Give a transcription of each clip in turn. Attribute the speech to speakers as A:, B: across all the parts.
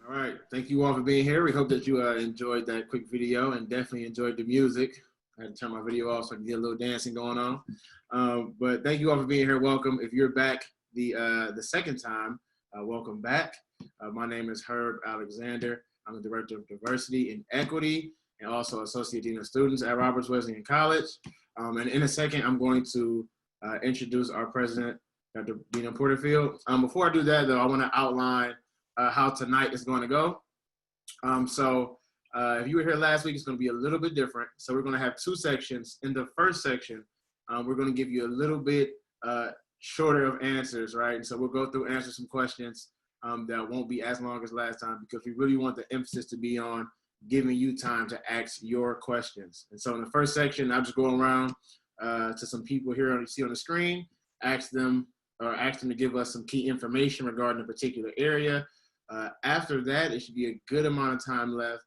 A: All right, thank you all for being here. We hope that you enjoyed that quick video and definitely enjoyed the music. I had to turn my video off so I can get a little dancing going on. But thank you all for being here. Welcome. If you're back the second time, welcome back. My name is Herb Alexander. I'm the Director of Diversity and Equity and also Associate Dean of Students at Roberts Wesleyan College. And in a second, I'm going to introduce our President, Dr. Dina Porterfield. Before I do that, though, I want to outline how tonight is going to go. If you were here last week, it's going to be a little bit different. So we're going to have two sections. In the first section, we're going to give you a little bit shorter of answers, right? And so we'll go through, answer some questions that won't be as long as last time because we really want the emphasis to be on giving you time to ask your questions. And so in the first section, I'll just go around to some people here you see on the screen, ask them to give us some key information regarding a particular area. After that, it should be a good amount of time left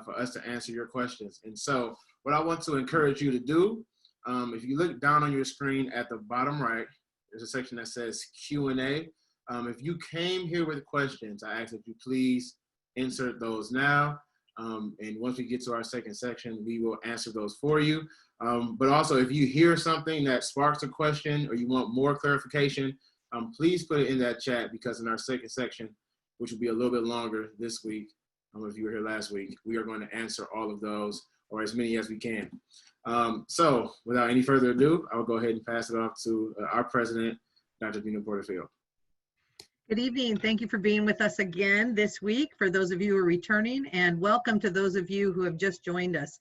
A: for us to answer your questions. And so what I want to encourage you to do, if you look down on your screen at the bottom right, there's a section that says Q&A. If you came here with questions, I ask that you please insert those now. And once we get to our second section, we will answer those for you. But also, if you hear something that sparks a question or you want more clarification, please put it in that chat because in our second section, which will be a little bit longer this week, if you were here last week, we are going to answer all of those or as many as we can. So without any further ado, I will go ahead and pass it off to our President, Dr. Dina Porterfield.
B: Good evening. Thank you for being with us again this week for those of you who are returning, and welcome to those of you who have just joined us.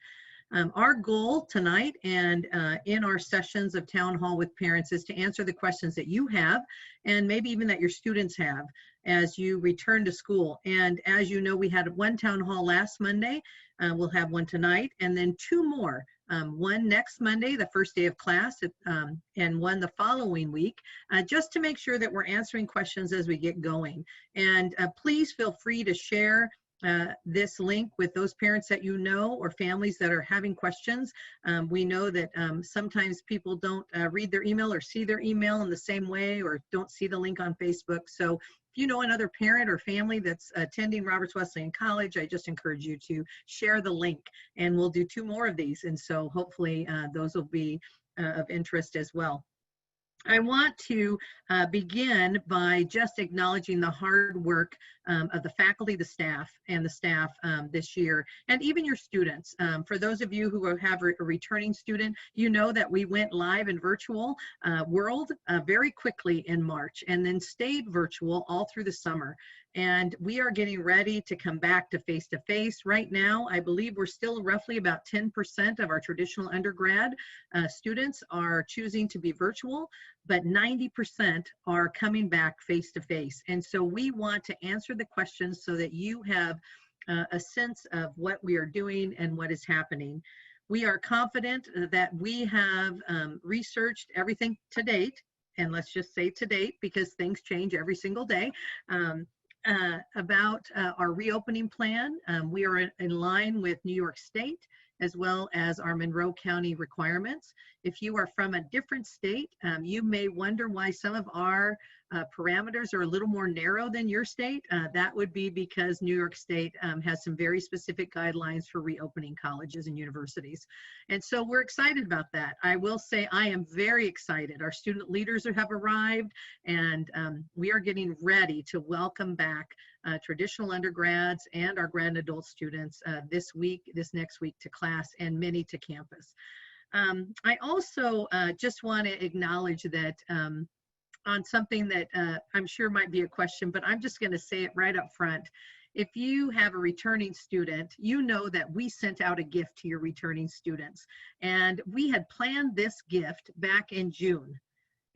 B: Our goal tonight and in our sessions of Town Hall with Parents is to answer the questions that you have and maybe even that your students have as you return to school. And as you know, we had one Town Hall last Monday. We'll have one tonight and then two more. One next Monday, the first day of class, and one the following week, just to make sure that we're answering questions as we get going. And please feel free to share this link with those parents that you know or families that are having questions. We know that sometimes people don't read their email or see their email in the same way or don't see the link on Facebook. So if you know another parent or family that's attending Roberts Wesleyan College, I just encourage you to share the link, and we'll do two more of these. And so hopefully those will be of interest as well. I want to begin by just acknowledging the hard work of the faculty, the staff this year, and even your students. For those of you who have a returning student, you know that we went live in virtual world very quickly in March and then stayed virtual all through the summer. And we are getting ready to come back to face-to-face. Right now, I believe we're still roughly about 10% of our traditional undergrad students are choosing to be virtual, but 90% are coming back face-to-face. And so we want to answer the questions so that you have a sense of what we are doing and what is happening. We are confident that we have researched everything to date, and let's just say to date because things change every single day. About our reopening plan. We are in line with New York State as well as our Monroe County requirements. If you are from a different state, you may wonder why some of our parameters are a little more narrow than your state. That would be because New York State has some very specific guidelines for reopening colleges and universities. And so we're excited about that. I will say I am very excited. Our student leaders have arrived, and we are getting ready to welcome back traditional undergrads and our grad and adult students this next week to class, and many to campus. I also just want to acknowledge that on something that I'm sure might be a question, but I'm just going to say it right up front. If you have a returning student, you know that we sent out a gift to your returning students. And we had planned this gift back in June.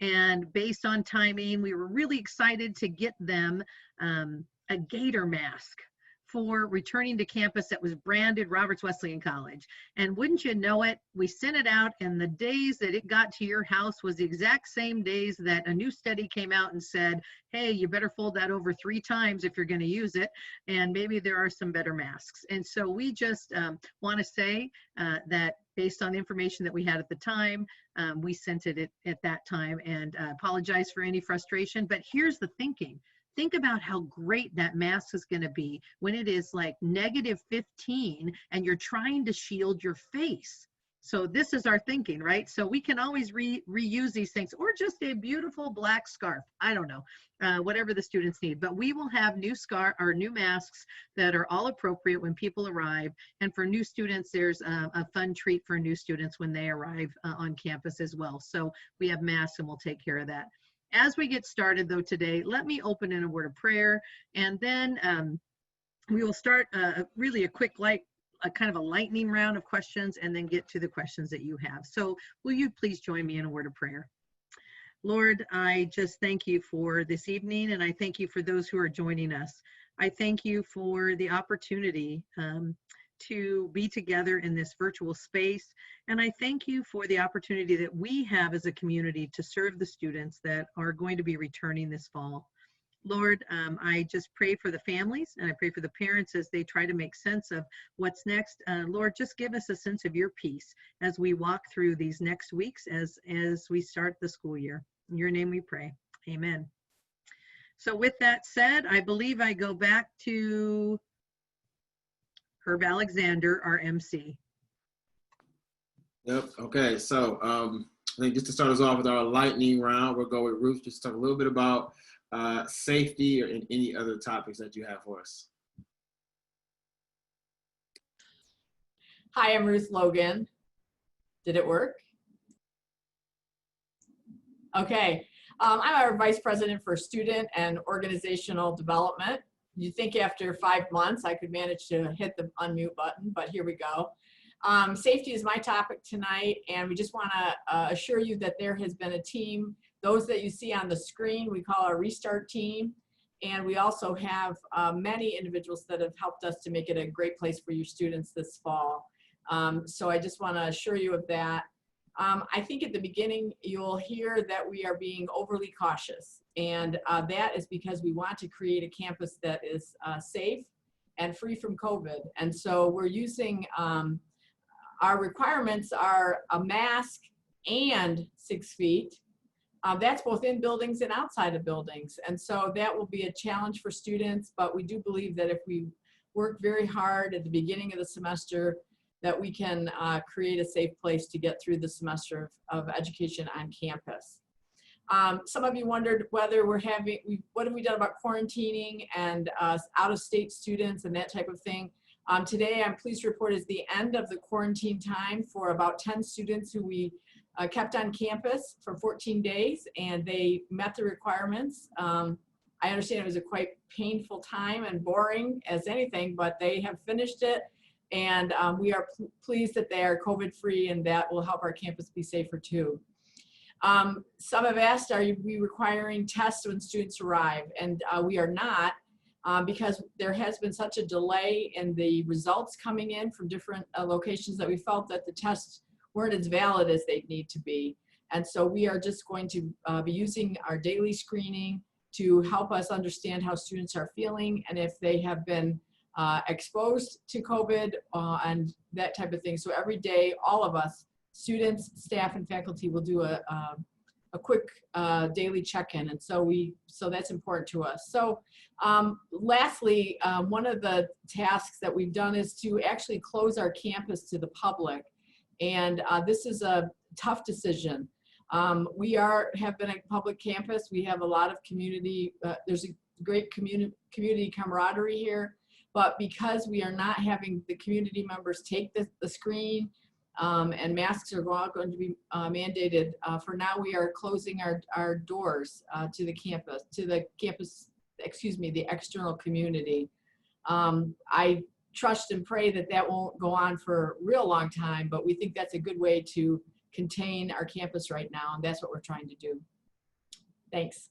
B: And based on timing, we were really excited to get them a gator mask for returning to campus that was branded Roberts Wesleyan College. And wouldn't you know it, we sent it out, and the days that it got to your house was the exact same days that a new study came out and said, hey, you better fold that over 3 times if you're going to use it, and maybe there are some better masks. And so we just want to say that based on the information that we had at the time, we sent it at that time, and apologize for any frustration. But here's the thinking. Think about how great that mask is going to be when it is like -15 and you're trying to shield your face. So this is our thinking, right? So we can always reuse these things, or just a beautiful black scarf. I don't know, whatever the students need. But we will have new masks that are all appropriate when people arrive. And for new students, there's a fun treat for new students when they arrive on campus as well. So we have masks, and we'll take care of that. As we get started, though, today, let me open in a word of prayer, and then we will start really a quick, kind of a lightning round of questions, and then get to the questions that you have. So will you please join me in a word of prayer? Lord, I just thank you for this evening, and I thank you for those who are joining us. I thank you for the opportunity to be together in this virtual space. And I thank you for the opportunity that we have as a community to serve the students that are going to be returning this fall. Lord, I just pray for the families, and I pray for the parents as they try to make sense of what's next. Lord, just give us a sense of your peace as we walk through these next weeks as we start the school year. In your name we pray. Amen. So with that said, I believe I go back to Herb Alexander, our MC.
A: Yep. Okay. So I think just to start us off with our lightning round, we'll go with Ruth, just talk a little bit about safety or any other topics that you have for us.
C: Hi, I'm Ruth Logan. Did it work? Okay. I'm our Vice President for Student and Organizational Development. You'd think after 5 months I could manage to hit the unmute button, but here we go. Safety is my topic tonight, and we just want to assure you that there has been a team. Those that you see on the screen, we call our Restart team, and we also have many individuals that have helped us to make it a great place for your students this fall. So I just want to assure you of that. I think at the beginning you'll hear that we are being overly cautious, and that is because we want to create a campus that is safe and free from COVID. And so we're using, our requirements are a mask and 6 feet. That's both in buildings and outside of buildings. And so that will be a challenge for students, but we do believe that if we work very hard at the beginning of the semester, that we can create a safe place to get through the semester of education on campus. Some of you wondered whether what have we done about quarantining and out-of-state students and that type of thing. Today, I'm pleased to report is the end of the quarantine time for about 10 students who we kept on campus for 14 days, and they met the requirements. I understand it was a quite painful time and boring as anything, but they have finished it. And we are pleased that they are COVID-free, and that will help our campus be safer too. Some have asked, are we requiring tests when students arrive? And we are not, because there has been such a delay in the results coming in from different locations that we felt that the tests weren't as valid as they need to be. And so we are just going to be using our daily screening to help us understand how students are feeling and if they have been exposed to COVID and that type of thing. So every day, all of us students, staff, and faculty will do a quick daily check-in, and so that's important to us. So lastly, one of the tasks that we've done is to actually close our campus to the public, and this is a tough decision. We have been a public campus. We have a lot of community. There's a great community camaraderie here, but because we are not having the community members take the screen, and masks are all going to be mandated. For now, we are closing our doors to the campus, the external community. I trust and pray that that won't go on for a real long time, but we think that's a good way to contain our campus right now, and that's what we're trying to do. Thanks.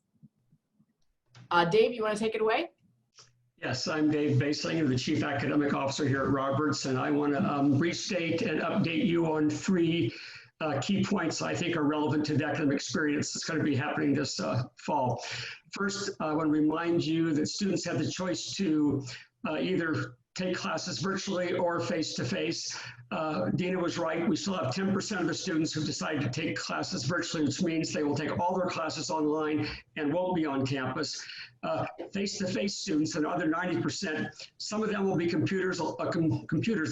C: Dave, you want to take it away?
D: Yes, I'm Dave Basling, the Chief Academic Officer here at Roberts, and I want to restate and update you on three key points I think are relevant to the academic experience that's going to be happening this fall. First, I want to remind you that students have the choice to either take classes virtually or face-to-face. Dina was right. We still have 10% of the students who decide to take classes virtually, which means they will take all their classes online and won't be on campus. Face-to-face students, and other 90%, some of them will be computers, they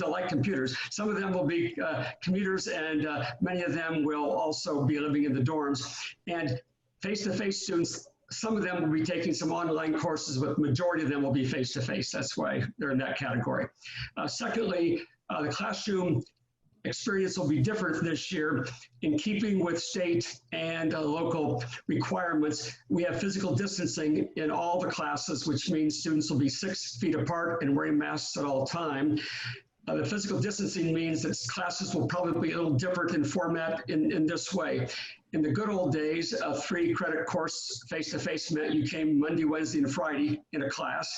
D: like computers. Some of them will be commuters, and many of them will also be living in the dorms. And face-to-face students, some of them will be taking some online courses, but the majority of them will be face-to-face. That's why they're in that category. Secondly, the classroom experience will be different this year. In keeping with state and local requirements, we have physical distancing in all the classes, which means students will be 6 feet apart and wearing masks at all times. The physical distancing means that classes will probably be a little different in format in this way. In the good old days, a 3-credit course face-to-face meant you came Monday, Wednesday, and Friday in a class.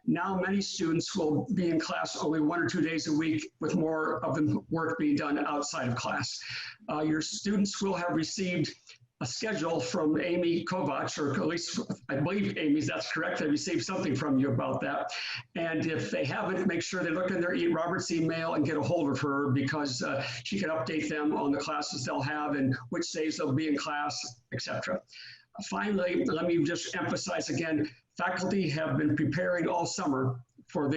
D: Now many students will be in class only 1 or 2 days a week, with more of the work being done outside of class. Your students will have received a schedule from Amy Kovach, or at least I believe Amy's, that's correct. They received something from you about that. And if they haven't, make sure they look in their Roberts email and get a hold of her, because she can update them on the classes they'll have and which days they'll be in class, etc. Finally, let me just emphasize again, faculty have been preparing all summer for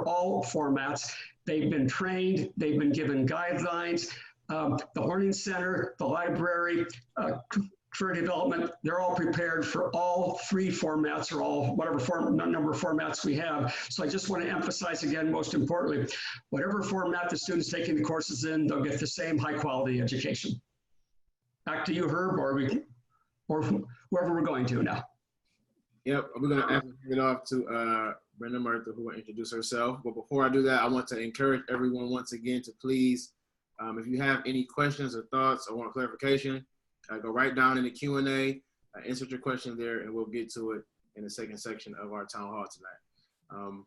D: all formats. They've been trained, they've been given guidelines. The Learning Center, the library, career development, they're all prepared for all 3 formats, or all whatever number of formats we have. So I just want to emphasize again, most importantly, whatever format the students taking the courses in, they'll get the same high quality education. Back to you, Herb, or whoever we're going to now.
A: Yep, we're going to hand it off to Brenda Murtha, who will introduce herself. But before I do that, I want to encourage everyone once again to please, if you have any questions or thoughts or want clarification, go right down in the Q&A, insert your question there, and we'll get to it in the second section of our town hall tonight.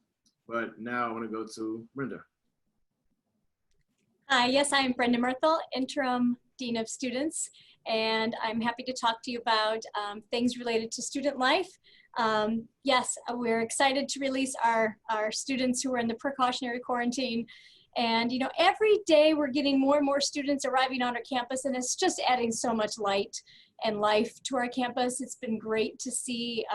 A: But now I want to go to Brenda.
E: Hi, yes, I'm Brenda Murthel, Interim Dean of Students, and I'm happy to talk to you about things related to student life. Yes, we're excited to release our students who are in the precautionary quarantine. And, you know, every day we're getting more and more students arriving on our campus, and it's just adding so much light and life to our campus. It's been great to see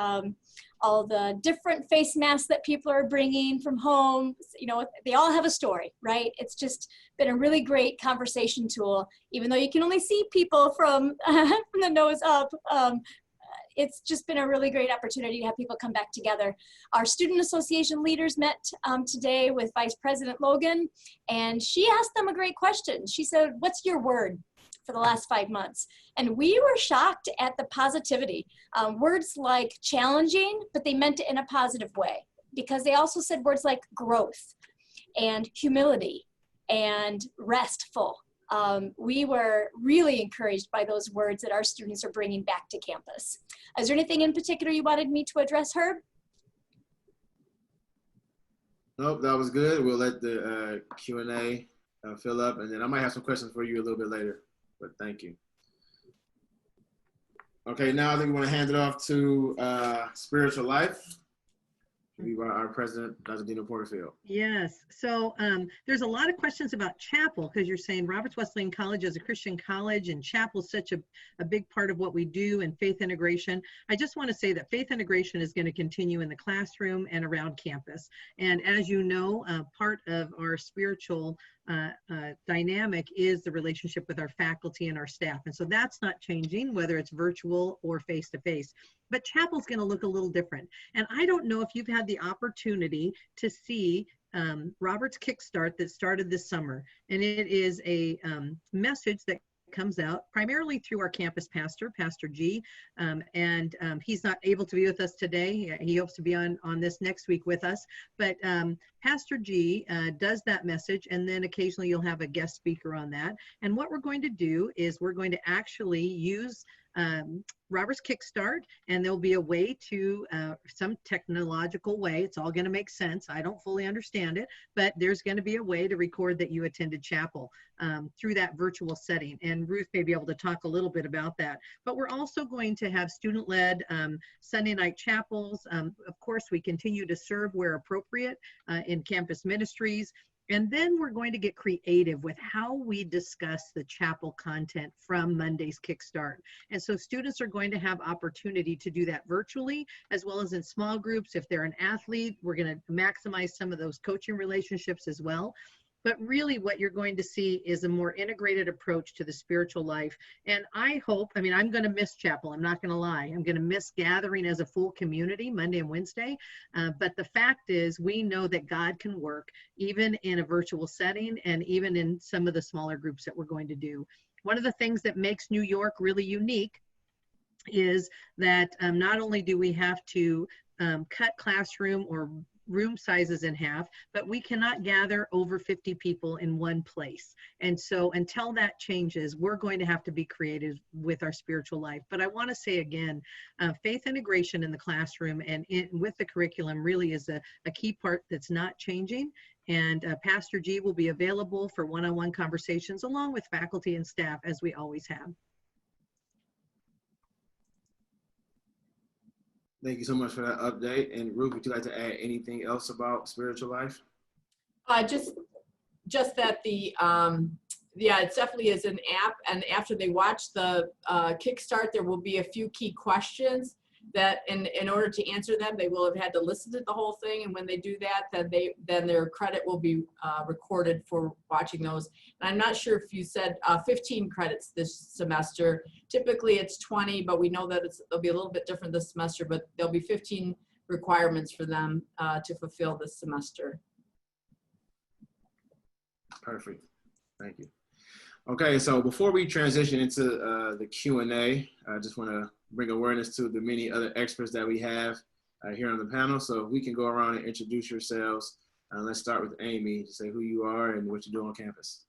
E: all the different face masks that people are bringing from home. You know, they all have a story, right? It's just been a really great conversation tool, even though you can only see people from, from the nose up. It's just been a really great opportunity to have people come back together. Our student association leaders met today with Vice President Logan, and she asked them a great question. She said, what's your word for the last 5 months? And we were shocked at the positivity. Words like challenging, but they meant it in a positive way, because they also said words like growth and humility and restful. We were really encouraged by those words that our students are bringing back to campus. Is there anything in particular you wanted me to address, Herb?
A: Nope, that was good. We'll let the Q&A fill up, and then I might have some questions for you a little bit later, but thank you. Okay, now I think we want to hand it off to Spiritual Life. by our president, Dr. Dina Porterfield.
B: Yes. So there's a lot of questions about chapel, because you're saying Roberts Wesleyan College is a Christian college and chapel is such a big part of what we do, and faith integration. I just want to say that faith integration is going to continue in the classroom and around campus. And as you know, part of our spiritual dynamic is the relationship with our faculty and our staff. And so that's not changing, whether it's virtual or face-to-face. But chapel's going to look a little different. And I don't know if you've had the opportunity to see Robert's Kickstart that started this summer. And it is a message that comes out primarily through our campus pastor, Pastor G. He's not able to be with us today. He hopes to be on this next week with us. But Pastor G does that message, and then occasionally you'll have a guest speaker on that. And what we're going to do is we're going to actually use Robert's Kickstart, and there'll be a way to some technological way. It's all going to make sense. I don't fully understand it, but there's going to be a way to record that you attended chapel through that virtual setting. And Ruth may be able to talk a little bit about that. But we're also going to have student-led Sunday night chapels. Of course, we continue to serve where appropriate in campus ministries. And then we're going to get creative with how we discuss the chapel content from Monday's Kickstart. And so students are going to have opportunity to do that virtually, as well as in small groups. If they're an athlete, we're going to maximize some of those coaching relationships as well. But really what you're going to see is a more integrated approach to the spiritual life. And I hope, I mean, I'm going to miss chapel. I'm not going to lie. I'm going to miss gathering as a full community Monday and Wednesday. But the fact is, we know that God can work even in a virtual setting and even in some of the smaller groups that we're going to do. One of the things that makes New York really unique is that not only do we have to cut classroom or room sizes in half, but we cannot gather over 50 people in one place. And so until that changes, we're going to have to be creative with our spiritual life. But I want to say again, faith integration in the classroom and with the curriculum really is a key part that's not changing. And Pastor G will be available for one-on-one conversations along with faculty and staff, as we always have.
A: Thank you so much for that update. And Ruth, would you like to add anything else about spiritual life?
C: Just that yeah, it definitely is an app. And after they watch the Kickstart, there will be a few key questions that in order to answer them, they will have had to listen to the whole thing. And when they do that, then their credit will be recorded for watching those. And I'm not sure if you said 15 credits this semester. Typically it's 20, but we know that it'll be a little bit different this semester, but there'll be 15 requirements for them to fulfill this semester.
A: Perfect. Thank you. Okay, so before we transition into the Q&A, I just want to bring awareness to the many other experts that we have here on the panel. So if we can go around and introduce yourselves. Let's start with Amy to say who you are and what you do on campus.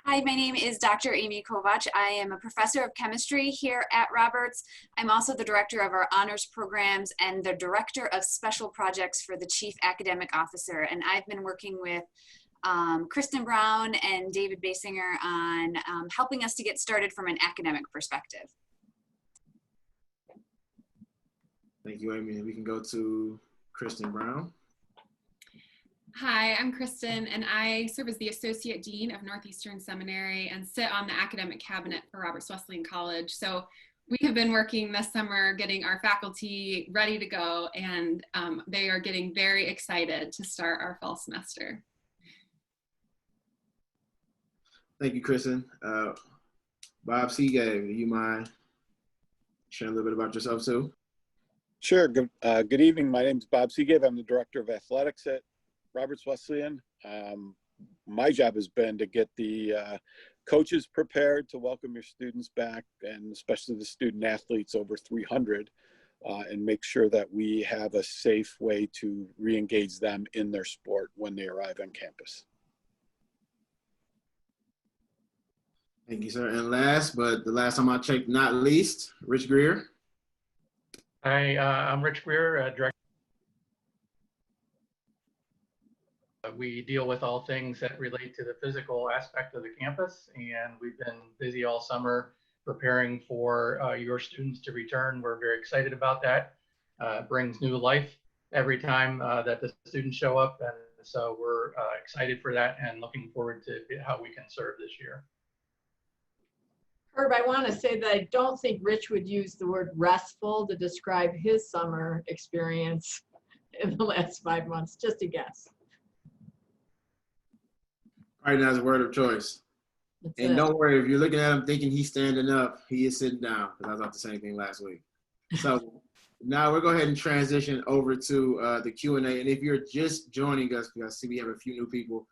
F: Hi, my name is Dr. Amy Kovach. I am a professor of chemistry here at Roberts. I'm also the director of our honors programs and the director of special projects for the chief academic officer. And I've been working with Kristen Brown and David Basinger on helping us to get started from an academic perspective.
A: Thank you, Amy. We can go to Kristen Brown.
G: Hi, I'm Kristen, and I serve as the Associate Dean of Northeastern Seminary and sit on the academic cabinet for Roberts Wesleyan College. So we have been working this summer getting our faculty ready to go, and they are getting very excited to start our fall semester.
A: Thank you, Kristen. Bob Seagate, do you mind sharing a little bit about yourself too?
H: Sure. Good evening. My name is Bob Seagate. I'm the Director of Athletics at Roberts Wesleyan. My job has been to get the coaches prepared to welcome your students back, and especially the student athletes over 300, and make sure that we have a safe way to re-engage them in their sport when they arrive on campus.
A: Thank you, sir. And last, but the last time I checked, not least, Rich Greer.
I: Hi, I'm Rich Greer, Director. We deal with all things that relate to the physical aspect of the campus, and we've been busy all summer preparing for your students to return. We're very excited about that. It brings new life every time that the students show up. And so we're excited for that and looking forward to how we can serve this year.
C: Herb, I want to say that I don't think Rich would use the word restful to describe his summer experience in the last 5 months. Just a guess.
A: Right now is a word of choice.
C: That's
A: And
C: it.
A: don't worry, if you're looking at him thinking he's standing up, he is sitting down, because I thought the same thing last week. So now we'll go ahead and transition over to the Q&A. And if you're just joining us, because I see we have a few new people,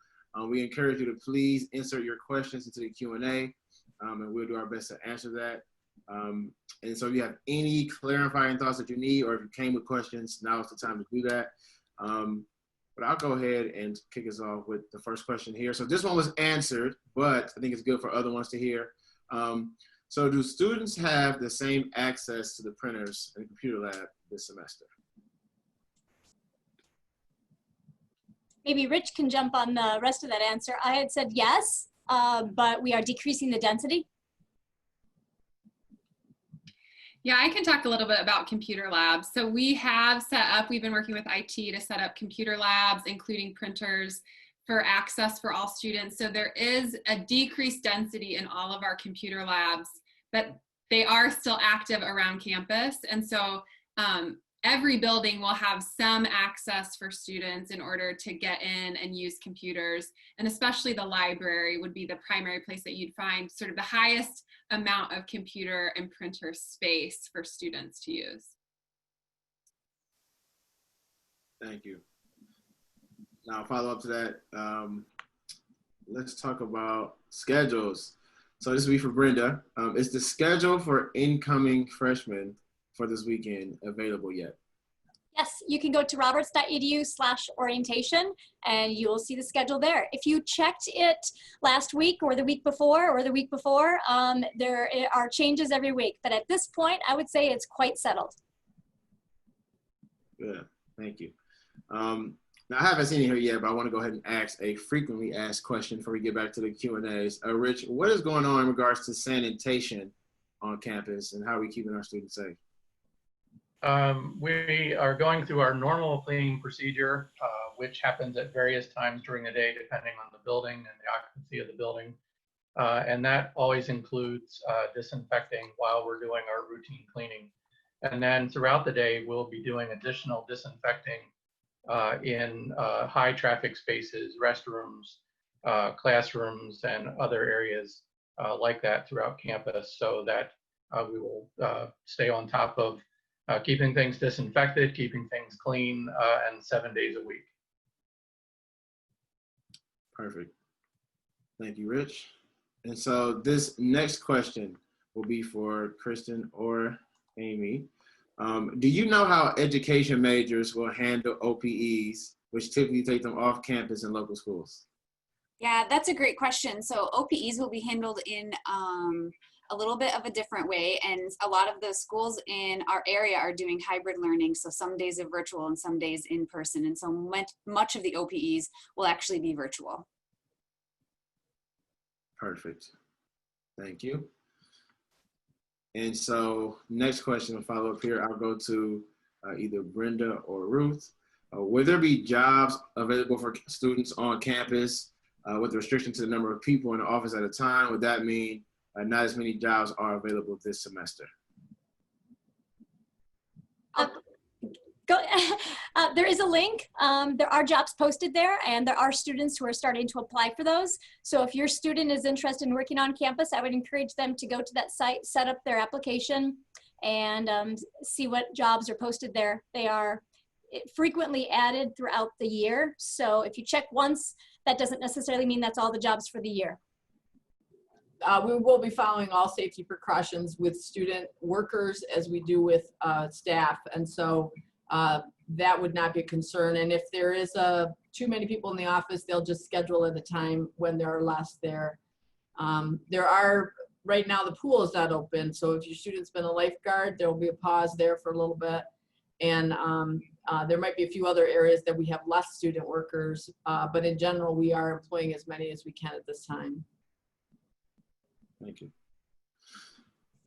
A: we encourage you to please insert your questions into the Q&A, and we'll do our best to answer that. And so if you have any clarifying thoughts that you need, or if you came with questions, now is the time to do that. But I'll go ahead and kick us off with the first question here. So this one was answered, but I think it's good for other ones to hear. So do students have the same access to the printers in the computer lab this semester?
E: Maybe Rich can jump on the rest of that answer. I had said yes, but we are decreasing the density.
G: Yeah, I can talk a little bit about computer labs. So we've been working with IT to set up computer labs, including printers for access for all students. So there is a decreased density in all of our computer labs, but they are still active around campus. And so every building will have some access for students in order to get in and use computers. And especially the library would be the primary place that you'd find sort of the highest amount of computer and printer space for students to use.
A: Thank you. Now, follow up to that, let's talk about schedules. So this will be for Brenda. Is the schedule for incoming freshmen for this weekend available yet?
E: Yes, you can go to roberts.edu/orientation and you will see the schedule there. If you checked it last week or the week before, there are changes every week. But at this point, I would say it's quite settled.
A: Good, thank you. Now, I haven't seen it here yet, but I want to go ahead and ask a frequently asked question before we get back to the Q&As. Rich, what is going on in regards to sanitation on campus, and how are we keeping our students safe?
I: We are going through our normal cleaning procedure, which happens at various times during the day, depending on the building and the occupancy of the building. And that always includes disinfecting while we're doing our routine cleaning. And then throughout the day, we'll be doing additional disinfecting in high traffic spaces, restrooms, classrooms, and other areas like that throughout campus, so that we will stay on top of keeping things disinfected, keeping things clean, and 7 days a week.
A: Perfect. Thank you, Rich. And so this next question will be for Kristen or Amy. Do you know how education majors will handle OPEs, which typically take them off campus in local schools?
F: Yeah, that's a great question. So OPEs will be handled in a little bit of a different way. And a lot of the schools in our area are doing hybrid learning. So some days are virtual and some days in person. And so much of the OPEs will actually be virtual.
A: Perfect. Thank you. And so next question to follow up here, I'll go to either Brenda or Ruth. Will there be jobs available for students on campus with restriction to the number of people in the office at a time? Would that mean not as many jobs are available this semester?
E: There is a link. There are jobs posted there, and there are students who are starting to apply for those. So if your student is interested in working on campus, I would encourage them to go to that site, set up their application, and see what jobs are posted there. They are frequently added throughout the year. So if you check once, that doesn't necessarily mean that's all the jobs for the year.
C: We will be following all safety precautions with student workers as we do with staff. And so that would not be a concern. And if there is too many people in the office, they'll just schedule at a time when there are less there. Right now the pool is not open. So if your student's been a lifeguard, there will be a pause there for a little bit. And there might be a few other areas that we have less student workers, but in general, we are employing as many as we can at this time.
A: Thank you.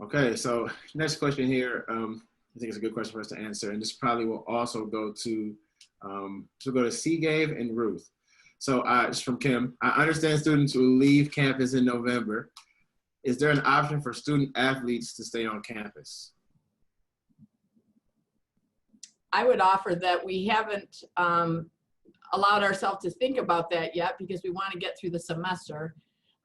A: Okay, so next question here. I think it's a good question for us to answer. And this probably will also go to, Seagave and Ruth. So it's from Kim. I understand students will leave campus in November. Is there an option for student athletes to stay on campus?
C: I would offer that we haven't allowed ourselves to think about that yet because we want to get through the semester.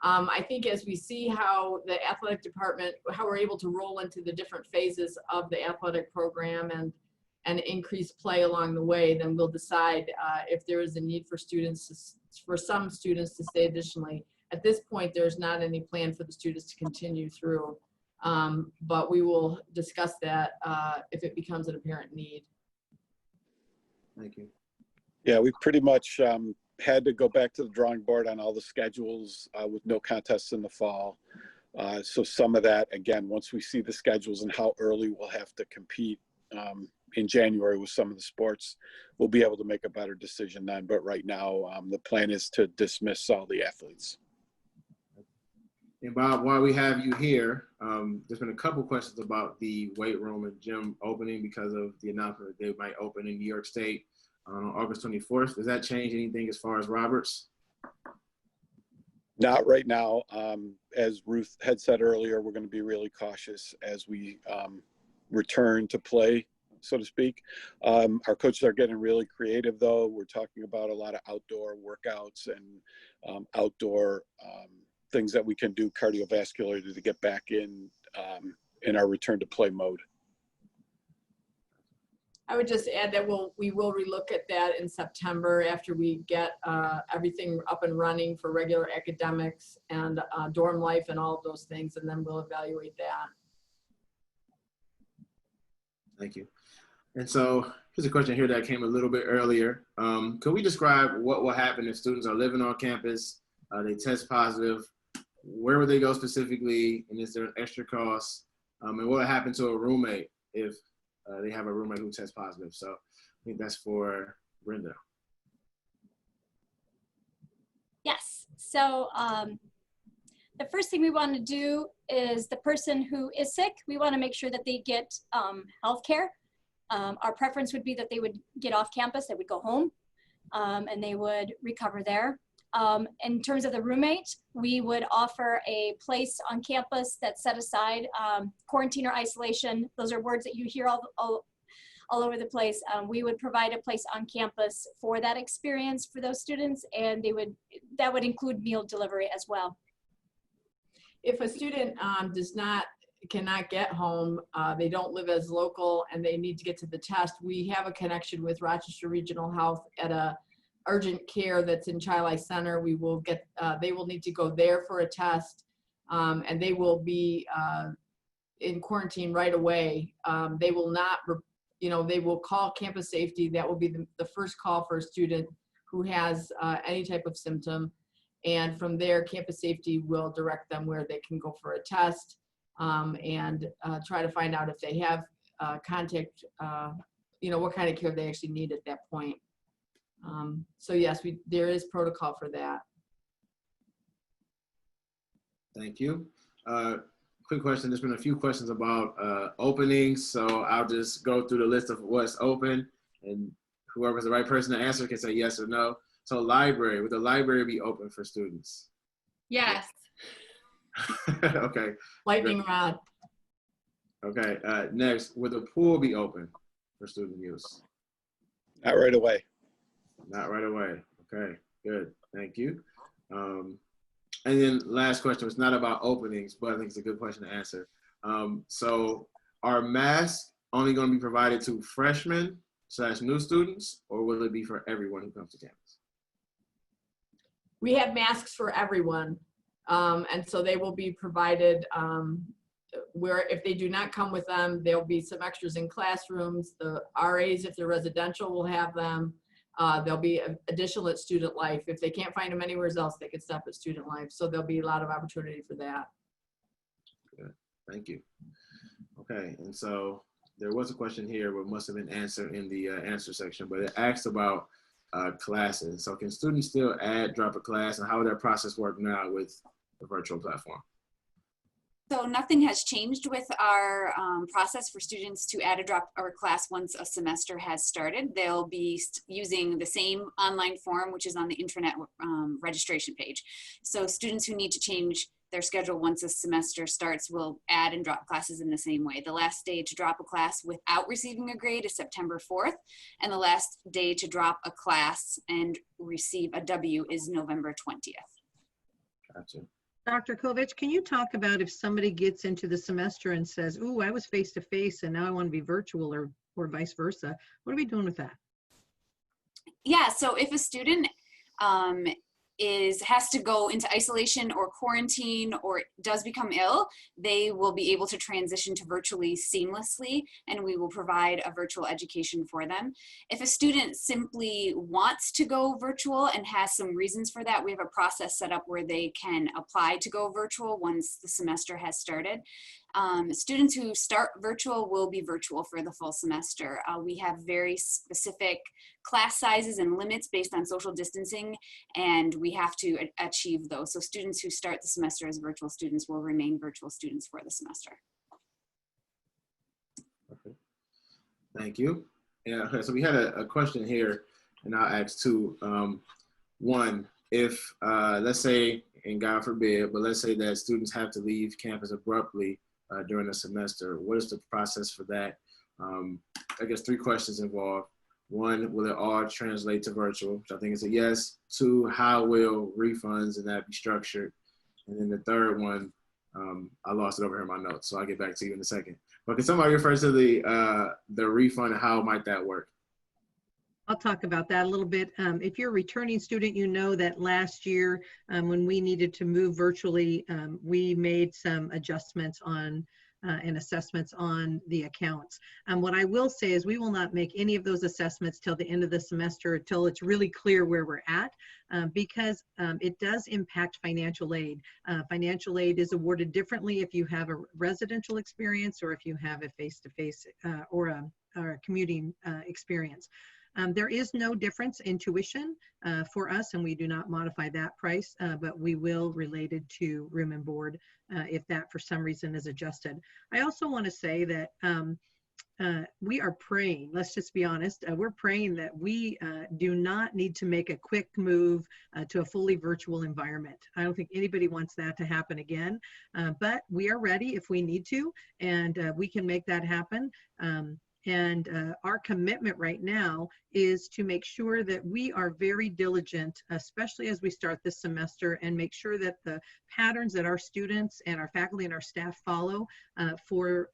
C: I think as we see how the athletic department, how we're able to roll into the different phases of the athletic program and increase play along the way, then we'll decide if there is a need for some students to stay additionally. At this point, there's not any plan for the students to continue through, but we will discuss that if it becomes an apparent need.
A: Thank you.
H: Yeah, we pretty much had to go back to the drawing board on all the schedules with no contests in the fall. So some of that, again, once we see the schedules and how early we'll have to compete in January with some of the sports, we'll be able to make a better decision then. But right now, the plan is to dismiss all the athletes.
A: And Bob, while we have you here, there's been a couple questions about the weight room and gym opening because of the announcement that they might open in New York State on August 24th. Does that change anything as far as Roberts?
H: Not right now. As Ruth had said earlier, we're going to be really cautious as we return to play, so to speak. Our coaches are getting really creative, though. We're talking about a lot of outdoor workouts and outdoor things that we can do cardiovascularly to get back in our return to play mode.
C: I would just add that we will relook at that in September after we get everything up and running for regular academics and dorm life and all of those things, and then we'll evaluate that.
A: Thank you. And so here's a question here that came a little bit earlier. Could we describe what will happen if students are living on campus, they test positive, where would they go specifically, and is there an extra cost? And what will happen to a roommate if they have a roommate who tests positive? So I think that's for Brenda.
E: Yes. So the first thing we want to do is the person who is sick, we want to make sure that they get health care. Our preference would be that they would get off campus, they would go home, and they would recover there. In terms of the roommate, we would offer a place on campus that's set aside, quarantine or isolation. Those are words that you hear all over the place. We would provide a place on campus for that experience for those students, and that would include meal delivery as well.
C: If a student cannot get home, they don't live as local, and they need to get to the test, we have a connection with Rochester Regional Health at a urgent care that's in Chi Center. We will get, they will need to go there for a test, and they will be in quarantine right away. They will not, they will call campus safety. That will be the first call for a student who has any type of symptom. And from there, campus safety will direct them where they can go for a test and try to find out if they have contact, what kind of care they actually need at that point. So yes, there is protocol for that.
A: Thank you. Quick question. There's been a few questions about openings, so I'll just go through the list of what's open, and whoever's the right person to answer can say yes or no. So library, would the library be open for students?
G: Yes.
A: Okay.
C: Lightning rod.
A: Okay. Next, would the pool be open for student use?
H: Not right away.
A: Not right away. Okay, good. Thank you. And then last question was not about openings, but I think it's a good question to answer. So are masks only going to be provided to freshmen / new students, or will it be for everyone who comes to campus?
C: We have masks for everyone. And so they will be provided where if they do not come with them, there'll be some extras in classrooms. The RAs, if they're residential, will have them. There'll be additional at Student Life. If they can't find them anywhere else, they can stop at Student Life. So there'll be a lot of opportunity for that.
A: Good. Thank you. Okay, and so there was a question here but must have been answered in the answer section, but it asked about classes. So can students still drop a class, and how would that process work now with the virtual platform?
F: So nothing has changed with our process for students to add a drop or class once a semester has started. They'll be using the same online form, which is on the intranet registration page. So students who need to change their schedule once a semester starts will add and drop classes in the same way. The last day to drop a class without receiving a grade is September 4th, and the last day to drop a class and receive a W is November 20th.
A: Gotcha.
B: Dr. Kovich, can you talk about if somebody gets into the semester and says, ooh, I was face-to-face and now I want to be virtual, or vice versa? What are we doing with that?
F: Yeah, so if a student has to go into isolation or quarantine or does become ill, they will be able to transition to virtually seamlessly, and we will provide a virtual education for them. If a student simply wants to go virtual and has some reasons for that, we have a process set up where they can apply to go virtual once the semester has started. Students who start virtual will be virtual for the full semester. We have very specific class sizes and limits based on social distancing, and we have to achieve those. So students who start the semester as virtual students will remain virtual students for the semester.
A: Okay. Thank you. Yeah, okay, so we had a question here, and I'll ask two. One, if let's say, and God forbid, but let's say that students have to leave campus abruptly during the semester, what is the process for that? I guess 3 questions involved. 1, will it all translate to virtual, which I think is a yes. 2, how will refunds and that be structured? And then the third one, I lost it over here in my notes, so I'll get back to you in a second. But can somebody refer to the refund and how might that work?
B: I'll talk about that a little bit. If you're a returning student, you know that last year when we needed to move virtually, we made some adjustments on and assessments on the accounts. What I will say is we will not make any of those assessments till the end of the semester, until it's really clear where we're at, because it does impact financial aid. Financial aid is awarded differently if you have a residential experience or if you have a face-to-face or a commuting experience. There is no difference in tuition for us, and we do not modify that price, but we will related to room and board if that for some reason is adjusted. I also want to say that we are praying, let's just be honest, we're praying that we do not need to make a quick move to a fully virtual environment. I don't think anybody wants that to happen again, but we are ready if we need to, and we can make that happen. Our commitment right now is to make sure that we are very diligent, especially as we start this semester, and make sure that the patterns that our students and our faculty and our staff follow for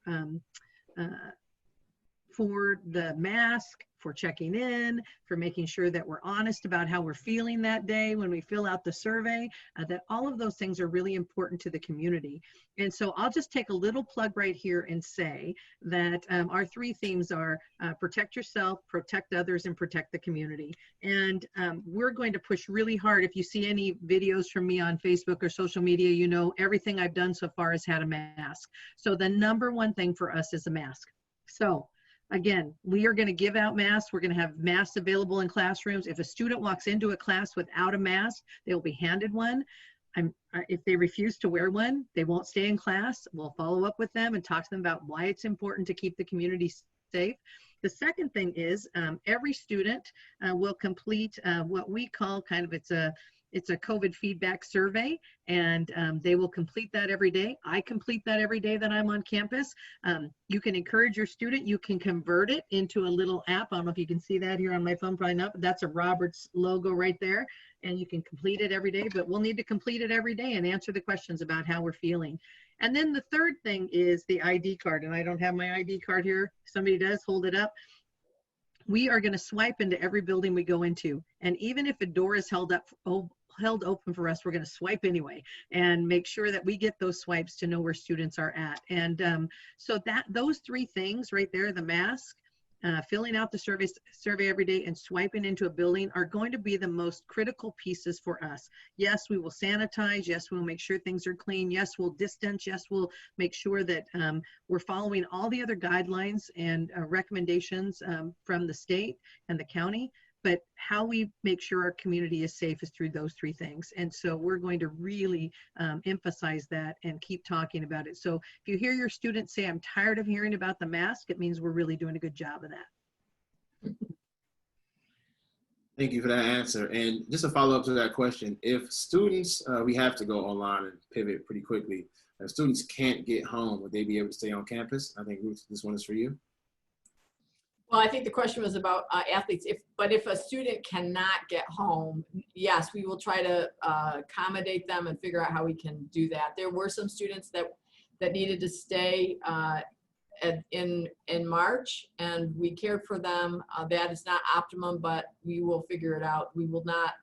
B: the mask, for checking in, for making sure that we're honest about how we're feeling that day when we fill out the survey, that all of those things are really important to the community. And so I'll just take a little plug right here and say that our 3 themes are protect yourself, protect others, and protect the community. And we're going to push really hard. If you see any videos from me on Facebook or social media, you know everything I've done so far has had a mask. So the #1 thing for us is a mask. So again, we are going to give out masks. We're going to have masks available in classrooms. If a student walks into a class without a mask, they'll be handed one. If they refuse to wear one, they won't stay in class. We'll follow up with them and talk to them about why it's important to keep the community safe. The second thing is every student will complete what we call it's a COVID feedback survey, and they will complete that every day. I complete that every day that I'm on campus. You can encourage your student. You can convert it into a little app. I don't know if you can see that here on my phone, probably not, but that's a Roberts logo right there. And you can complete it every day, but we'll need to complete it every day and answer the questions about how we're feeling. And then the third thing is the ID card, and I don't have my ID card here. If somebody does, hold it up. We are going to swipe into every building we go into. And even if a door is held open for us, we're going to swipe anyway and make sure that we get those swipes to know where students are at. And so those 3 things right there, the mask, filling out the survey every day, and swiping into a building are going to be the most critical pieces for us. Yes, we will sanitize. Yes, we'll make sure things are clean. Yes, we'll distance. Yes, we'll make sure that we're following all the other guidelines and recommendations from the state and the county. but how we make sure our community is safe is through those three things. And so we're going to really emphasize that and keep talking about it. So if you hear your students say, I'm tired of hearing about the mask, it means we're really doing a good job of that.
A: Thank you for that answer. And just a follow up to that question, if students, we have to go online and pivot pretty quickly. If students can't get home, would they be able to stay on campus? I think, Ruth, this one is for you.
C: Well, I think the question was about athletes. But if a student cannot get home, yes, we will try to accommodate them and figure out how we can do that. There were some students that needed to stay in March, and we cared for them. That is not optimum, but we will figure it out. We will not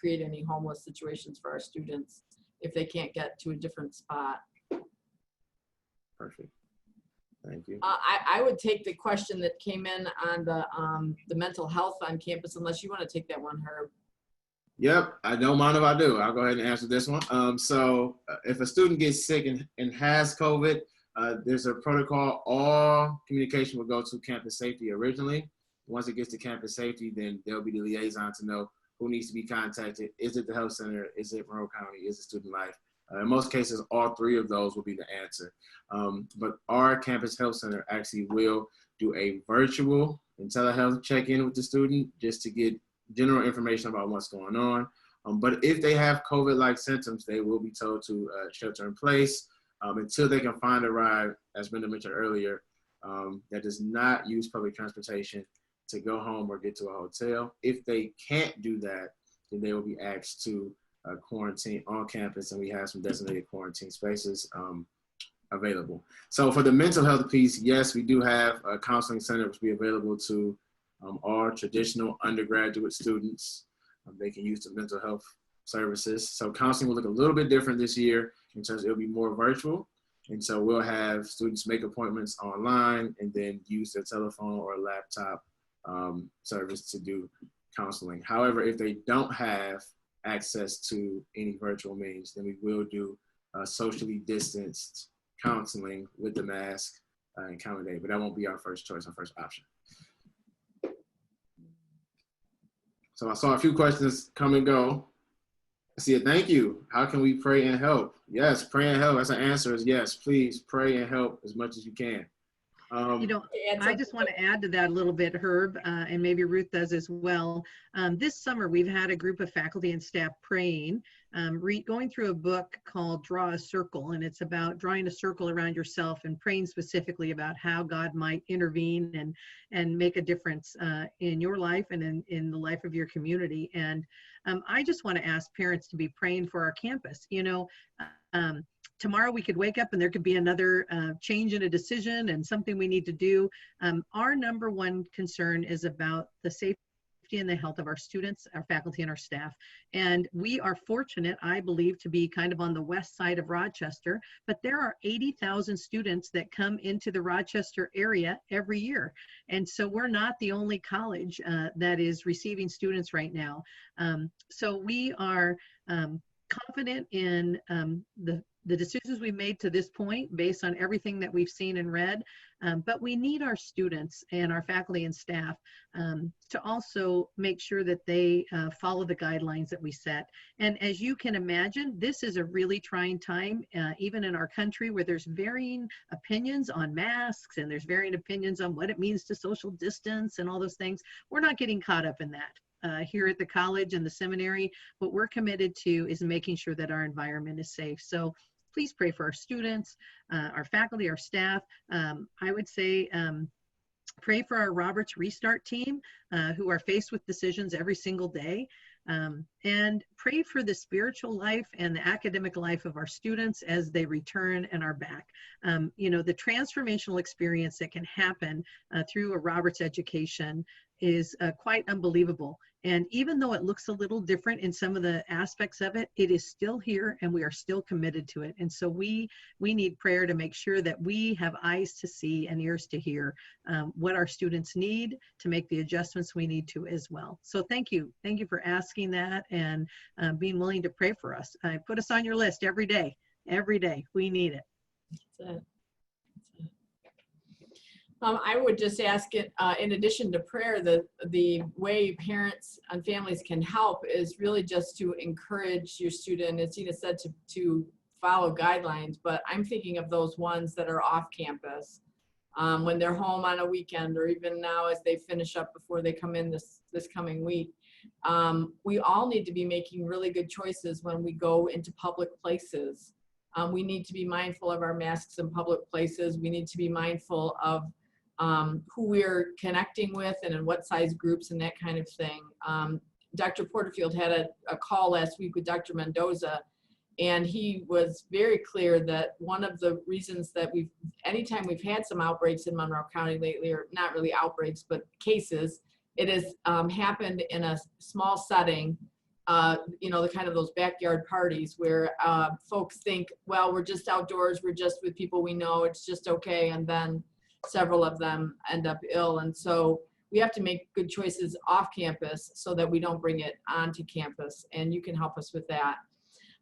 C: create any homeless situations for our students if they can't get to a different spot.
A: Perfect. Thank you.
C: I would take the question that came in on the mental health on campus, unless you want to take that one, Herb.
A: Yep, I don't mind if I do. I'll go ahead and answer this one. So if a student gets sick and has COVID, there's a protocol. All communication will go to campus safety originally. Once it gets to campus safety, then there'll be the liaison to know who needs to be contacted. Is it the health center? Is it Monroe County? Is it student life? In most cases, all three of those will be the answer. But our campus health center actually will do a virtual and telehealth check-in with the student just to get general information about what's going on. But if they have COVID-like symptoms, they will be told to shelter in place until they can find a ride, as Brenda mentioned earlier, that does not use public transportation to go home or get to a hotel. If they can't do that, then they will be asked to quarantine on campus, and we have some designated quarantine spaces available. So for the mental health piece, yes, we do have a counseling center which will be available to all traditional undergraduate students. They can use the mental health services. So counseling will look a little bit different this year in terms of it'll be more virtual. And so we'll have students make appointments online and then use their telephone or laptop service to do counseling. However, if they don't have access to any virtual means, then we will do socially distanced counseling with the mask and accommodate, but that won't be our first choice, our first option. So I saw a few questions come and go. I see it. Thank you. How can we pray and help? Yes, pray and help. That's an answer is yes. Please pray and help as much as you can.
B: You know, I just want to add to that a little bit, Herb, and maybe Ruth does as well. This summer, we've had a group of faculty and staff praying, going through a book called Draw a Circle, and it's about drawing a circle around yourself and praying specifically about how God might intervene and make a difference in your life and in the life of your community. And I just want to ask parents to be praying for our campus. You know, tomorrow we could wake up and there could be another change in a decision and something we need to do. Our number one concern is about the safety and the health of our students, our faculty, and our staff. And we are fortunate, I believe, to be kind of on the west side of Rochester, but there are 80,000 students that come into the Rochester area every year. And so we're not the only college that is receiving students right now. So we are confident in the decisions we've made to this point based on everything that we've seen and read, but we need our students and our faculty and staff to also make sure that they follow the guidelines that we set. And as you can imagine, this is a really trying time, even in our country, where there's varying opinions on masks and there's varying opinions on what it means to social distance and all those things. We're not getting caught up in that. Here at the college and the seminary, what we're committed to is making sure that our environment is safe. So please pray for our students, our faculty, our staff. I would say pray for our Roberts Restart team who are faced with decisions every single day. And pray for the spiritual life and the academic life of our students as they return and are back. You know, the transformational experience that can happen through a Roberts education is quite unbelievable. And even though it looks a little different in some of the aspects of it, it is still here and we are still committed to it. And so we need prayer to make sure that we have eyes to see and ears to hear what our students need to make the adjustments we need to as well. So thank you. Thank you for asking that and being willing to pray for us. Put us on your list every day. Every day. We need it.
C: That's it. I would just ask it, in addition to prayer, the way parents and families can help is really just to encourage your student, as Tina said, to follow guidelines. But I'm thinking of those ones that are off campus, when they're home on a weekend, or even now as they finish up before they come in this coming week. We all need to be making really good choices when we go into public places. We need to be mindful of our masks in public places. We need to be mindful of who we're connecting with and in what size groups and that kind of thing. Dr. Porterfield had a call last week with Dr. Mendoza, and he was very clear that one of the reasons that anytime we've had some outbreaks in Monroe County lately, or not really outbreaks, but cases, it has happened in a small setting, the kind of those backyard parties where folks think, well, we're just outdoors, we're just with people we know, it's just okay, and then several of them end up ill. And so we have to make good choices off campus so that we don't bring it onto campus, and you can help us with that.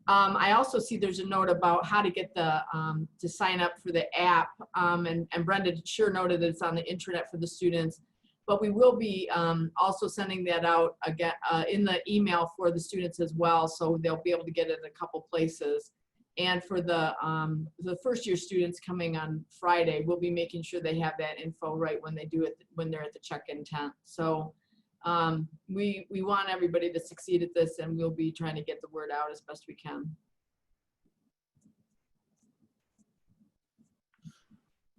C: I also see there's a note about how to get to sign up for the app, and Brenda sure noted that it's on the intranet for the students, but we will be also sending that out again in the email for the students as well, so they'll be able to get it in a couple places. And for the first year students coming on Friday, we'll be making sure they have that info right when they do it, when they're at the check-in tent. So we want everybody to succeed at this, and we'll be trying to get the word out as best we can.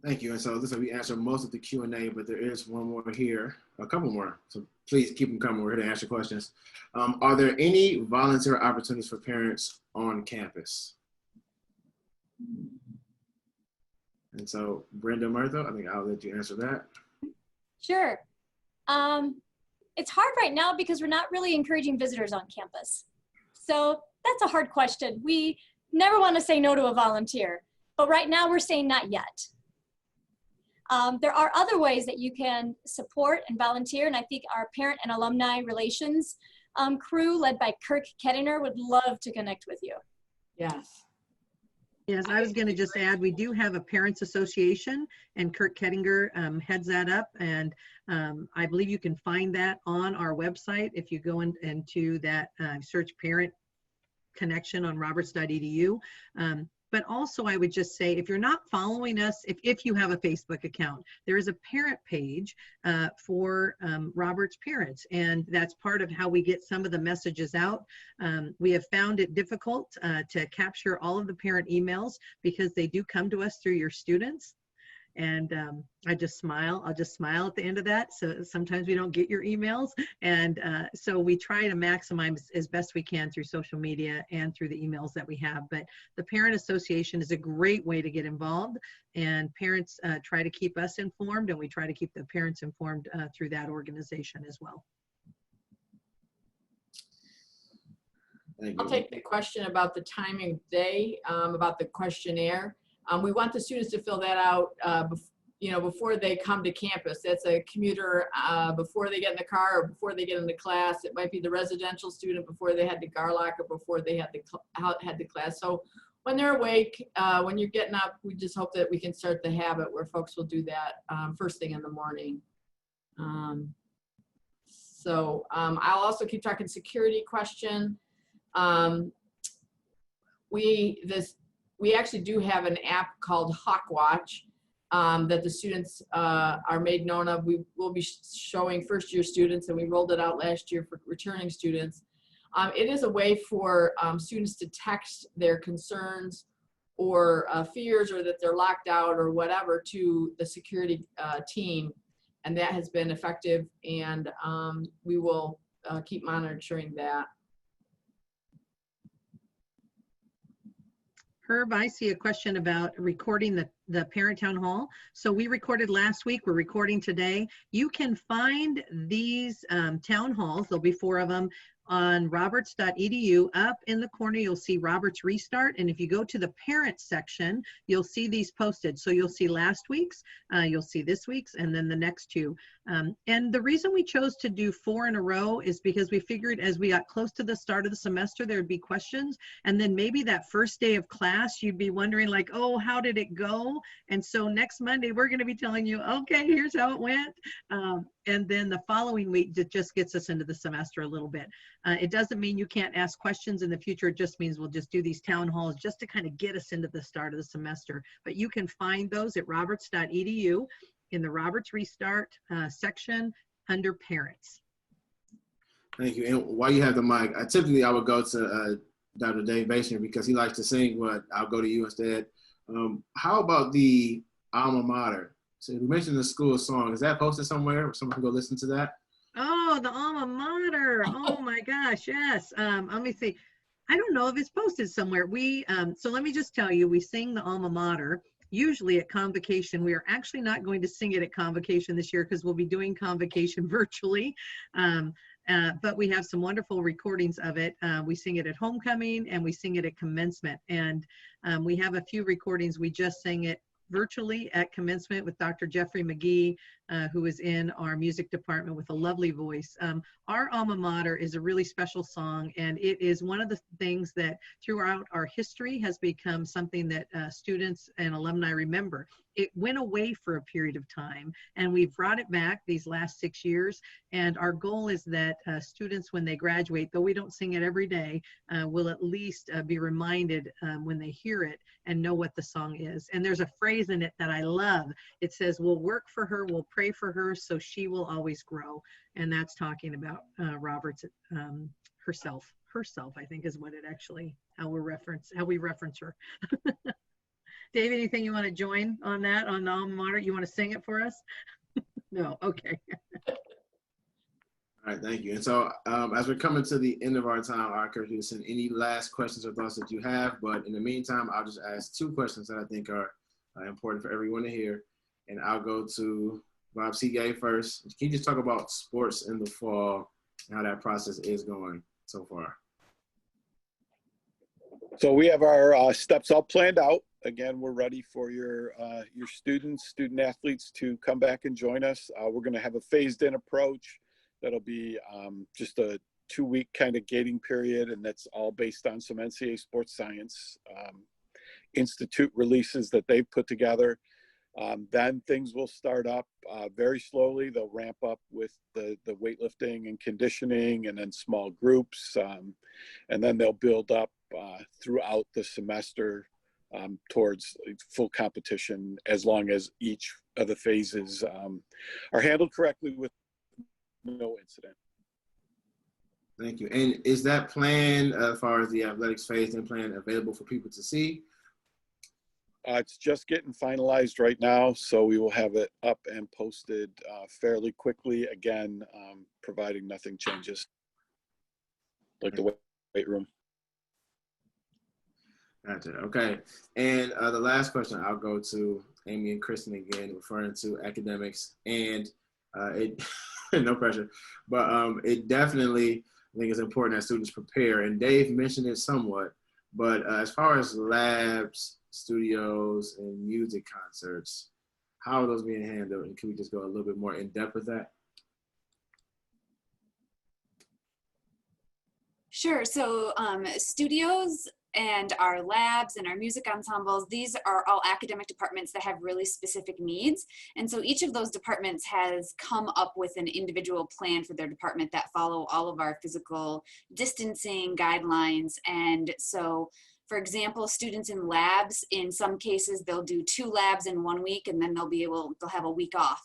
A: Thank you. And so this will be answered most of the Q&A, but there is one more here, a couple more. So please keep them coming. We're here to answer questions. Are there any volunteer opportunities for parents on campus? And so Brenda, Martha, I think I'll let you answer that.
E: Sure. It's hard right now because we're not really encouraging visitors on campus. So that's a hard question. We never want to say no to a volunteer, but right now we're saying not yet. There are other ways that you can support and volunteer, and I think our parent and alumni relations crew led by Kirk Kettinger would love to connect with you.
C: Yes.
B: Yes, I was going to just add, we do have a parents association, and Kirk Kettinger heads that up, and I believe you can find that on our website if you go into that search parent connection on roberts.edu. But also I would just say, if you're not following us, if you have a Facebook account, there is a parent page for Roberts parents, and that's part of how we get some of the messages out. We have found it difficult to capture all of the parent emails because they do come to us through your students. And I just smile. I'll just smile at the end of that. So sometimes we don't get your emails. And so we try to maximize as best we can through social media and through the emails that we have. But the Parent Association is a great way to get involved. And parents try to keep us informed, and we try to keep the parents informed through that organization as well.
C: I'll take the question about the timing of day, about the questionnaire. We want the students to fill that out, before they come to campus. That's a commuter before they get in the car or before they get into class. It might be the residential student before they head to Garlock or before they head to class. So when they're awake, when you're getting up, we just hope that we can start the habit where folks will do that first thing in the morning. I'll also keep talking security question. We actually do have an app called Hawkwatch that the students are made known of. We will be showing first year students, and we rolled it out last year for returning students. It is a way for students to text their concerns or fears, or that they're locked out or whatever, to the security team. And that has been effective, and we will keep monitoring that.
B: Herb, I see a question about recording the parent town hall. So we recorded last week, we're recording today. You can find these town halls, there'll be 4 of them, on roberts.edu. Up in the corner, you'll see Roberts Restart. And if you go to the parents section, you'll see these posted. So you'll see last week's, you'll see this week's, and then the next two. And the reason we chose to do 4 in a row is because we figured as we got close to the start of the semester, there would be questions. And then maybe that first day of class, you'd be wondering like, oh, how did it go? And so next Monday, we're going to be telling you, okay, here's how it went. And then the following week, it just gets us into the semester a little bit. It doesn't mean you can't ask questions in the future. It just means we'll just do these town halls just to kind of get us into the start of the semester. But you can find those at roberts.edu in the Roberts Restart section under parents.
A: Thank you. And while you have the mic, typically I would go to Dr. Dave Basinger because he likes to sing, but I'll go to you instead. How about the alma mater? So we mentioned the school song. Is that posted somewhere where someone can go listen to that?
B: Oh, the alma mater. Oh my gosh, yes. Let me see. I don't know if it's posted somewhere. So let me just tell you, we sing the alma mater usually at Convocation. We are actually not going to sing it at Convocation this year because we'll be doing Convocation virtually. But we have some wonderful recordings of it. We sing it at homecoming and we sing it at commencement. And we have a few recordings. We just sang it virtually at commencement with Dr. Jeffrey McGee, who is in our music department with a lovely voice. Our alma mater is a really special song, and it is one of the things that throughout our history has become something that students and alumni remember. It went away for a period of time, and we've brought it back these last 6 years. And our goal is that students, when they graduate, though we don't sing it every day, will at least be reminded when they hear it and know what the song is. And there's a phrase in it that I love. It says, we'll work for her, we'll pray for her, so she will always grow. And that's talking about Roberts herself. Herself, I think, is what it actually, how we reference her. Dave, anything you want to join on that, on the alma mater? You want to sing it for us? No, okay.
A: All right, thank you. And so as we're coming to the end of our time, I encourage you to send any last questions or thoughts that you have. But in the meantime, I'll just ask 2 questions that I think are important for everyone to hear. And I'll go to Bob Seagay first. Can you just talk about sports in the fall and how that process is going so far?
H: So we have our steps all planned out. Again, we're ready for your student athletes to come back and join us. We're going to have a phased-in approach. That'll be just a 2-week kind of gating period, and that's all based on some NCAA Sports Science Institute releases that they've put together. Then things will start up very slowly. They'll ramp up with the weightlifting and conditioning, and then small groups, and then they'll build up throughout the semester towards full competition, as long as each of the phases are handled correctly with no incident.
A: Thank you. And is that plan, as far as the athletics phase-in plan, available for people to see?
H: It's just getting finalized right now, so we will have it up and posted fairly quickly. Again, providing nothing changes, like the weight room.
A: Gotcha. Okay. And the last question, I'll go to Amy and Kristen again, referring to academics. And no pressure, but it definitely, I think it's important that students prepare. And Dave mentioned it somewhat, but as far as labs, studios, and music concerts, how are those being handled? And can we just go a little bit more in depth with that?
F: Sure. So studios and our labs and our music ensembles, these are all academic departments that have really specific needs. And so each of those departments has come up with an individual plan for their department that follow all of our physical distancing guidelines. And so, for example, students in labs, in some cases, they'll do 2 labs in 1 week, and then they'll have a week off.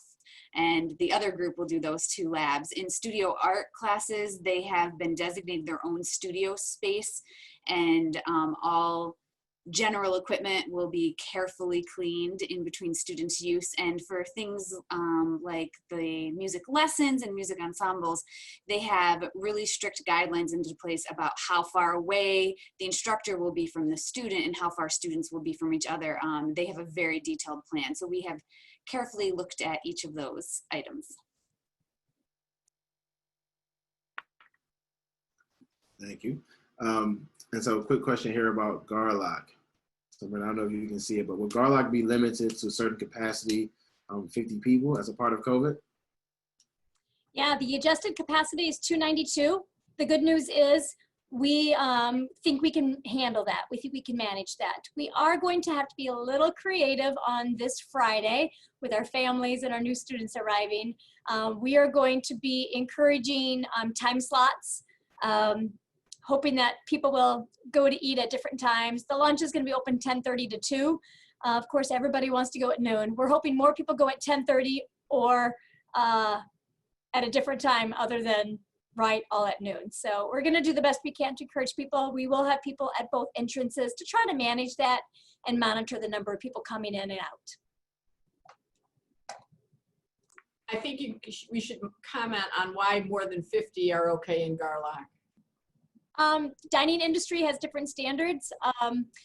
F: And the other group will do those 2 labs. In studio art classes, they have been designated their own studio space, and all general equipment will be carefully cleaned in between students' use. And for things like the music lessons and music ensembles, they have really strict guidelines into place about how far away the instructor will be from the student and how far students will be from each other. They have a very detailed plan. So we have carefully looked at each of those items.
A: Thank you. And so a quick question here about Garlock. So, I don't know if you can see it, but will Garlock be limited to a certain capacity, 50 people as a part of COVID?
E: Yeah, the adjusted capacity is 292. The good news is we think we can handle that. We think we can manage that. We are going to have to be a little creative on this Friday with our families and our new students arriving. We are going to be encouraging time slots, hoping that people will go to eat at different times. The lunch is going to be open 10:30 to 2. Of course, everybody wants to go at noon. We're hoping more people go at 10:30 or at a different time other than right all at noon. So we're going to do the best we can to encourage people. We will have people at both entrances to try to manage that and monitor the number of people coming in and out.
C: I think we should comment on why more than 50 are okay in Garlock.
E: Dining industry has different standards.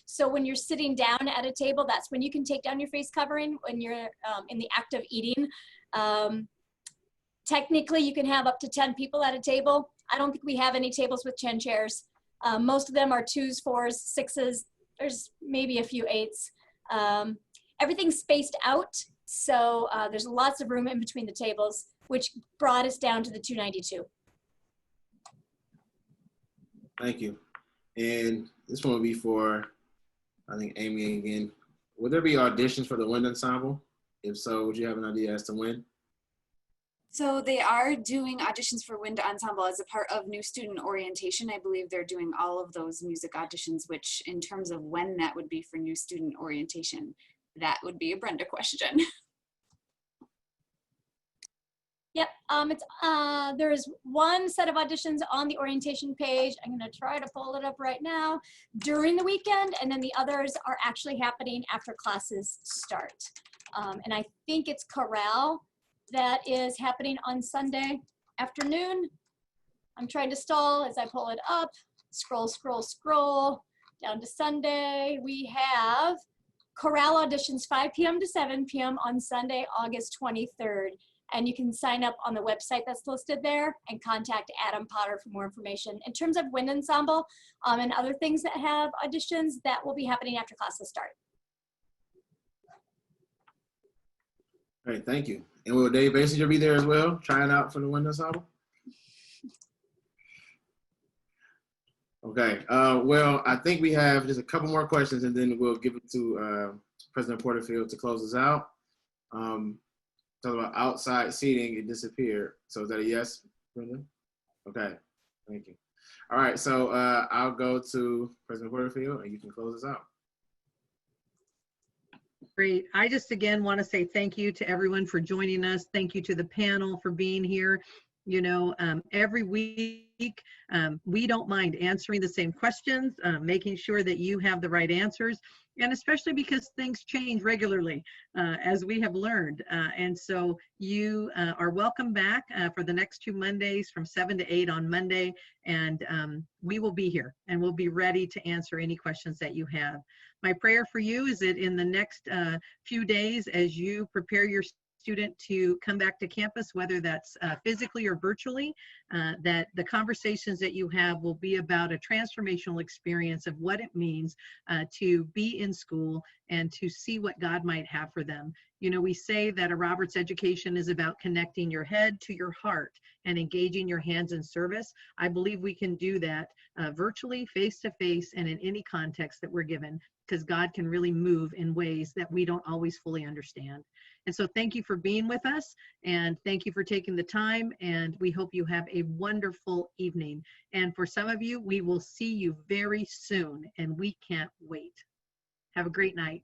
E: So when you're sitting down at a table, that's when you can take down your face covering. When you're in the act of eating, technically you can have up to 10 people at a table. I don't think we have any tables with 10 chairs. Most of them are 2s, 4s, 6s. There's maybe a few 8s. Everything's spaced out. So there's lots of room in between the tables, which brought us down to the 292.
A: Thank you. And this one will be for, I think, Amy again. Will there be auditions for the wind ensemble? If so, would you have an idea as to when?
F: So they are doing auditions for wind ensemble as a part of new student orientation. I believe they're doing all of those music auditions, which in terms of when that would be for new student orientation, that would be a Brenda question.
E: Yep, there is one set of auditions on the orientation page. I'm gonna try to pull it up right now during the weekend, and then the others are actually happening after classes start. And I think it's chorale that is happening on Sunday afternoon. I'm trying to stall as I pull it up. Scroll, scroll, scroll down to Sunday. We have chorale auditions 5 p.m. to 7 p.m. on Sunday, August 23rd. And you can sign up on the website that's listed there and contact Adam Potter for more information. In terms of wind ensemble and other things that have auditions, that will be happening after classes start.
A: All right, thank you. And will Dave Basinger be there as well, trying out for the wind ensemble? Okay, well, I think we have just a couple more questions and then we'll give it to President Porterfield to close us out. Talk about outside seating, it disappeared. So is that a yes, Brenda? Okay, thank you. All right, so I'll go to President Porterfield and you can close us out.
B: Great. I just again want to say thank you to everyone for joining us. Thank you to the panel for being here. You know, every week, we don't mind answering the same questions, making sure that you have the right answers, and especially because things change regularly, as we have learned. And so you are welcome back for the next 2 Mondays from 7 to 8 on Monday, and we will be here and we'll be ready to answer any questions that you have. My prayer for you is that in the next few days, as you prepare your student to come back to campus, whether that's physically or virtually, that the conversations that you have will be about a transformational experience of what it means to be in school and to see what God might have for them. You know, we say that a Roberts education is about connecting your head to your heart and engaging your hands in service. I believe we can do that virtually, face-to-face, and in any context that we're given, because God can really move in ways that we don't always fully understand. And so thank you for being with us, and thank you for taking the time, and we hope you have a wonderful evening. And for some of you, we will see you very soon, and we can't wait. Have a great night.